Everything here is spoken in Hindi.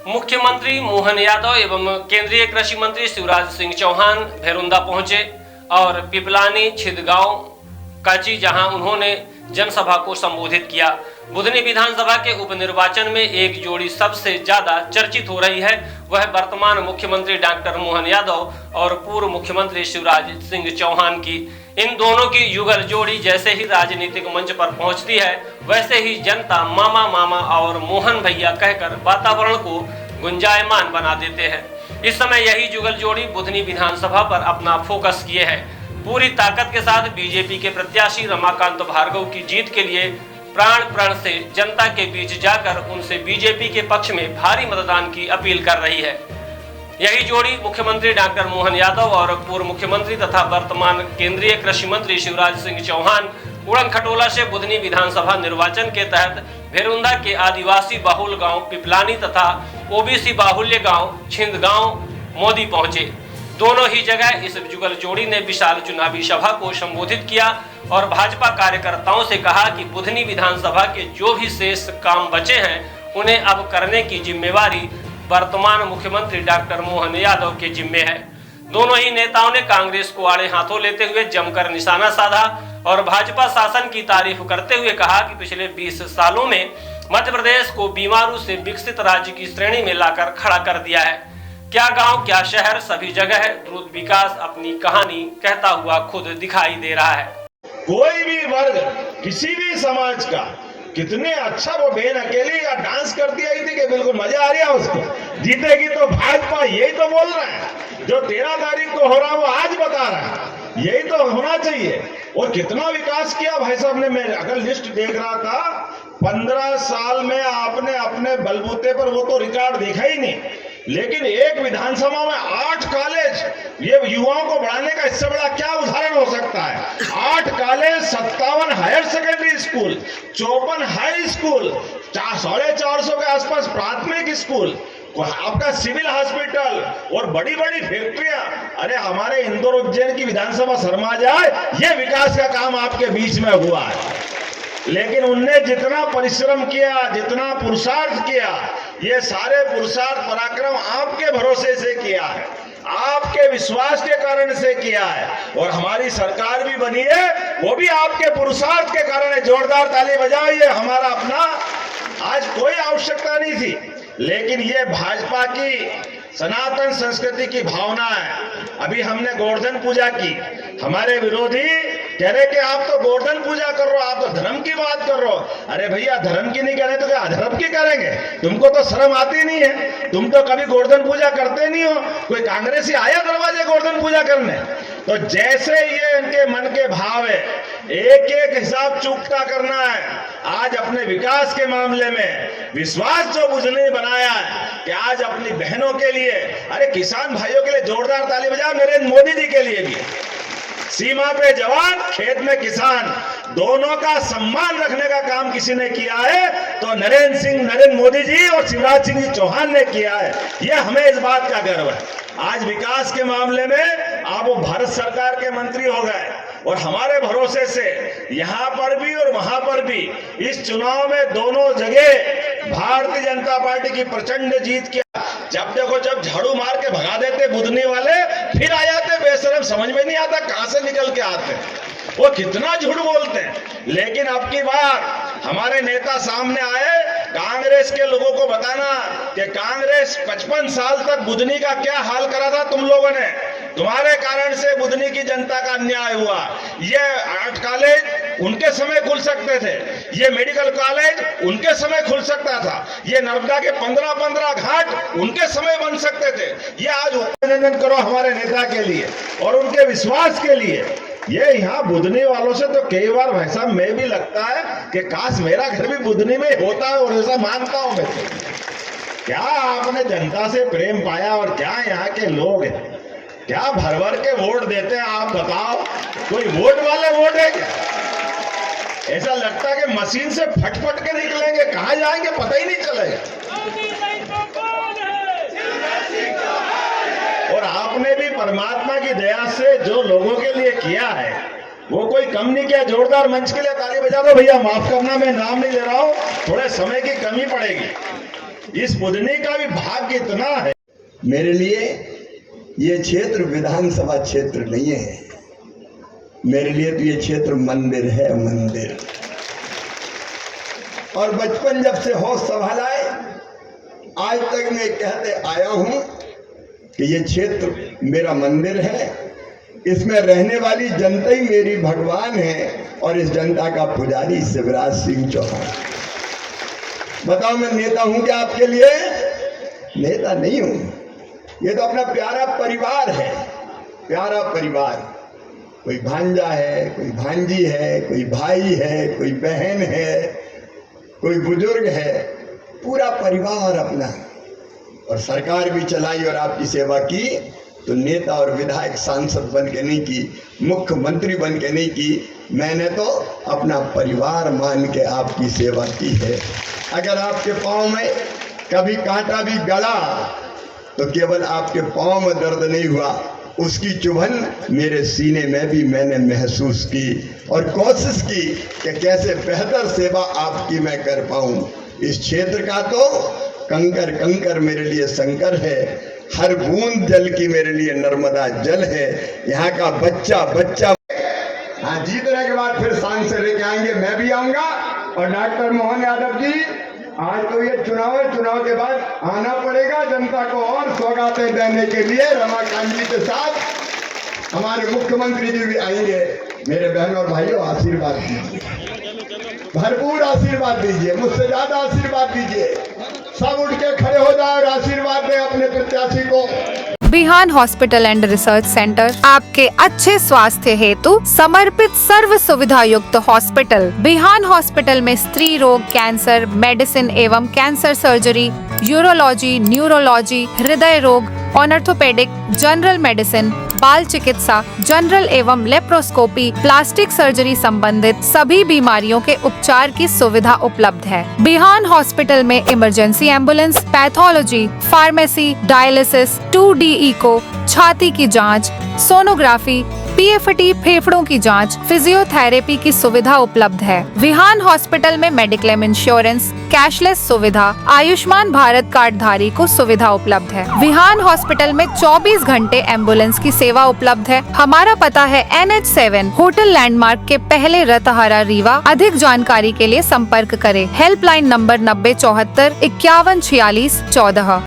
मुख्यमंत्री मोहन यादव एवं केंद्रीय कृषि मंत्री शिवराज सिंह चौहान भेरुंदा पहुंचे और पिपलानी छिदगांव काची, जहां उन्होंने जनसभा को संबोधित किया। बुधनी विधानसभा के उपनिर्वाचन में एक जोड़ी सबसे ज्यादा चर्चित हो रही है, वह वर्तमान मुख्यमंत्री डॉक्टर मोहन यादव और पूर्व मुख्यमंत्री शिवराज सिंह चौहान की। इन दोनों की युगल जोड़ी जैसे ही राजनीतिक मंच पर पहुंचती है, वैसे ही जनता मामा मामा और मोहन भैया कहकर वातावरण को गुंजायमान बना देते हैं। इस समय यही जुगल जोड़ी बुधनी विधानसभा पर अपना फोकस किए है। पूरी ताकत के साथ बीजेपी के प्रत्याशी रमाकांत भार्गव की जीत के लिए प्राण प्रण से जनता के बीच जाकर उनसे बीजेपी के पक्ष में भारी मतदान की अपील कर रही है। यही जोड़ी मुख्यमंत्री डॉक्टर मोहन यादव और पूर्व मुख्यमंत्री तथा वर्तमान केंद्रीय कृषि मंत्री शिवराज सिंह चौहान उड़न खटोला से बुधनी विधानसभा निर्वाचन के तहत भेरुंदा के आदिवासी बाहुल गांव पिपलानी तथा ओबीसी बाहुल्य गांव छिंदगांव मोदी पहुंचे। दोनों ही जगह इस जुगल जोड़ी ने विशाल चुनावी सभा को संबोधित किया और भाजपा कार्यकर्ताओं से कहा कि बुधनी विधानसभा के जो भी शेष काम बचे हैं, उन्हें अब करने की जिम्मेवारी वर्तमान मुख्यमंत्री डॉक्टर मोहन यादव के जिम्मे है। दोनों ही नेताओं ने कांग्रेस को आड़े हाथों लेते हुए जमकर निशाना साधा और भाजपा शासन की तारीफ करते हुए कहा कि पिछले 20 सालों में मध्य प्रदेश को बीमारू से विकसित राज्य की श्रेणी में लाकर खड़ा कर दिया है। क्या गांव क्या शहर, सभी जगह द्रुत विकास अपनी कहानी कहता हुआ खुद दिखाई दे रहा है। कोई भी वर्ग, किसी भी समाज का कितने अच्छा वो बेन अकेली या डांस करती आई थी कि बिल्कुल मजा आ रहा है उसको। जीतेगी तो भाजपा, यही तो बोल रहा है। जो 13 तारीख को हो रहा है वो आज बता रहा है, यही तो होना चाहिए। और कितना विकास किया भाई साहब ने, मैं अगर लिस्ट देख रहा था 15 साल में आपने अपने बलबूते पर वो तो रिकॉर्ड देखा ही नहीं, लेकिन एक विधानसभा में 8 कॉलेज, ये युवाओं को बढ़ाने का इससे बड़ा क्या उदाहरण हो सकता है। 8 college, 57 higher secondary school, 54 high school, 450 के आसपास प्राथमिक स्कूल, आपका सिविल हॉस्पिटल और बड़ी बड़ी फैक्ट्रियां। अरे हमारे इंदौर उज्जैन की विधानसभा शर्मा जाए, ये विकास का काम आपके बीच में हुआ है। लेकिन उनने जितना परिश्रम किया, जितना पुरुषार्थ किया, ये सारे पुरुषार्थ पराक्रम आपके भरोसे से किया है, आपके विश्वास के कारण से किया है। और हमारी सरकार भी बनी है, वो भी आपके पुरुषार्थ के कारण है। जोरदार ताली बजाइए। हमारा अपना आज कोई आवश्यकता नहीं थी, लेकिन ये भाजपा की सनातन संस्कृति की भावना है। अभी हमने गोवर्धन पूजा की, हमारे विरोधी कह रहे कि आप तो गोवर्धन पूजा कर रहे हो, आप तो धर्म की बात कर रहे हो। अरे भैया, धर्म की नहीं करें तो क्या अधर्म की करेंगे? तुमको तो शर्म आती नहीं है, तुम तो कभी गोवर्धन पूजा करते नहीं हो। कोई कांग्रेसी आया दरवाजे गोवर्धन पूजा करने? तो जैसे ये इनके मन के भाव है, एक एक हिसाब चूकता करना है। आज अपने विकास के मामले में विश्वास जो बुझने बनाया है कि आज अपनी बहनों के लिए, अरे किसान भाइयों के लिए जोरदार ताली बजाओ, नरेंद्र मोदी जी के लिए भी। सीमा पे जवान, खेत में किसान, दोनों का सम्मान रखने का काम किसी ने किया है तो नरेंद्र मोदी जी और शिवराज सिंह चौहान ने किया है। यह हमें इस बात का गर्व है। आज विकास के मामले में आप वो भारत सरकार के मंत्री हो गए और हमारे भरोसे से यहाँ पर भी और वहां पर भी इस चुनाव में दोनों जगह भारतीय जनता पार्टी की प्रचंड जीत किया। जब देखो जब झाड़ू मार के भगा देते बुधनी वाले, फिर आ जाते बेशरम, समझ में नहीं आता कहां से निकल के आते, वो कितना झूठ बोलते हैं। लेकिन अब की बार हमारे नेता सामने आए, कांग्रेस के लोगों को बताना कि कांग्रेस 55 साल तक बुधनी का क्या हाल करा था तुम लोगों ने। तुम्हारे कारण से बुधनी की जनता का अन्याय हुआ। ये 8 कॉलेज उनके समय खुल सकते थे, ये मेडिकल कॉलेज उनके समय खुल सकता था, ये नर्मदा के 15 घाट उनके समय बन सकते थे। ये आज अभिनंदन करो हमारे नेता के लिए और उनके विश्वास के लिए। ये यहाँ बुधनी वालों से तो कई बार भाई साहब मैं भी लगता है कि काश मेरा घर भी बुधनी में होता है, और ऐसा मानता हूं मैं। क्या आपने जनता से प्रेम पाया और क्या यहाँ के लोग हैं, क्या भर भर के वोट देते हैं आप बताओ? कोई वोट वाले वोट है क्या? ऐसा लगता है कि मशीन से फटफट के निकलेंगे, कहां जाएंगे पता ही नहीं चलेगा। और आपने भी परमात्मा की दया से जो लोगों के लिए किया है वो कोई कम नहीं किया। जोरदार मंच के लिए ताली बजा दो भैया। माफ करना मैं नाम नहीं ले रहा हूं, थोड़े समय की कमी पड़ेगी। इस पूजने का भी भाग्य इतना है। मेरे लिए ये क्षेत्र विधानसभा क्षेत्र नहीं है, मेरे लिए तो ये क्षेत्र मंदिर है, मंदिर। और बचपन जब से होश संभाला है आज तक मैं कहते आया हूं कि ये क्षेत्र मेरा मंदिर है, इसमें रहने वाली जनता ही मेरी भगवान है और इस जनता का पुजारी शिवराज सिंह चौहान। बताओ मैं नेता हूं क्या आपके लिए? नेता नहीं हूं, ये तो अपना प्यारा परिवार है, प्यारा परिवार। कोई भांजा है, कोई भांजी है, कोई भाई है, कोई बहन है, कोई बुजुर्ग है, पूरा परिवार अपना। और सरकार भी चलाई और आपकी सेवा की, तो नेता और विधायक सांसद बन के नहीं की, मुख्यमंत्री बन के नहीं की, मैंने तो अपना परिवार मान के आपकी सेवा की है। अगर आपके पाँव में कभी कांटा भी गड़ा तो केवल आपके पाँव में दर्द नहीं हुआ, उसकी चुभन मेरे सीने में भी मैंने महसूस की और कोशिश की कि कैसे बेहतर सेवा आपकी मैं कर पाऊं। इस क्षेत्र का तो कंकर कंकर मेरे लिए शंकर है, हर बूंद जल की मेरे लिए नर्मदा जल है। यहाँ का बच्चा बच्चा हाँ जीतने के बाद फिर सांसद लेके आएंगे, मैं भी आऊंगा। और डॉक्टर मोहन यादव जी, आज तो ये चुनाव है, चुनाव के बाद आना पड़ेगा जनता को और सौगातें देने के लिए। रमाकांत जी के साथ हमारे मुख्यमंत्री जी भी आएंगे। मेरे बहन और भाइयों आशीर्वाद दीजिए, भरपूर आशीर्वाद दीजिए, मुझसे ज्यादा आशीर्वाद दीजिए। सब उठ के खड़े हो जाए और आशीर्वाद दें अपने प्रत्याशी को। बिहान हॉस्पिटल एंड रिसर्च सेंटर आपके अच्छे स्वास्थ्य हेतु समर्पित सर्व सुविधा युक्त हॉस्पिटल। बिहान हॉस्पिटल में स्त्री रोग, कैंसर, मेडिसिन एवं कैंसर सर्जरी, यूरोलॉजी, न्यूरोलॉजी, हृदय रोग, ऑर्थोपेडिक, जनरल मेडिसिन, बाल चिकित्सा, जनरल एवं लेप्रोस्कोपी, प्लास्टिक सर्जरी संबंधित सभी बीमारियों के उपचार की सुविधा उपलब्ध है। बिहान हॉस्पिटल में emergency ambulance, pathology, pharmacy, dialysis, 2D echo, छाती की जांच, सोनोग्राफी, PFT फेफड़ों की जांच, फिजियोथेरेपी की सुविधा उपलब्ध है। विहान हॉस्पिटल में मेडिक्लेम इंश्योरेंस, कैशलेस सुविधा, आयुष्मान भारत कार्ड धारी को सुविधा उपलब्ध है। विहान हॉस्पिटल में 24 घंटे एम्बुलेंस की सेवा उपलब्ध है। हमारा पता है NH7 होटल लैंडमार्क के पहले रतहरा रीवा। अधिक जानकारी के लिए संपर्क करें। Helpline number 9074 5146 14।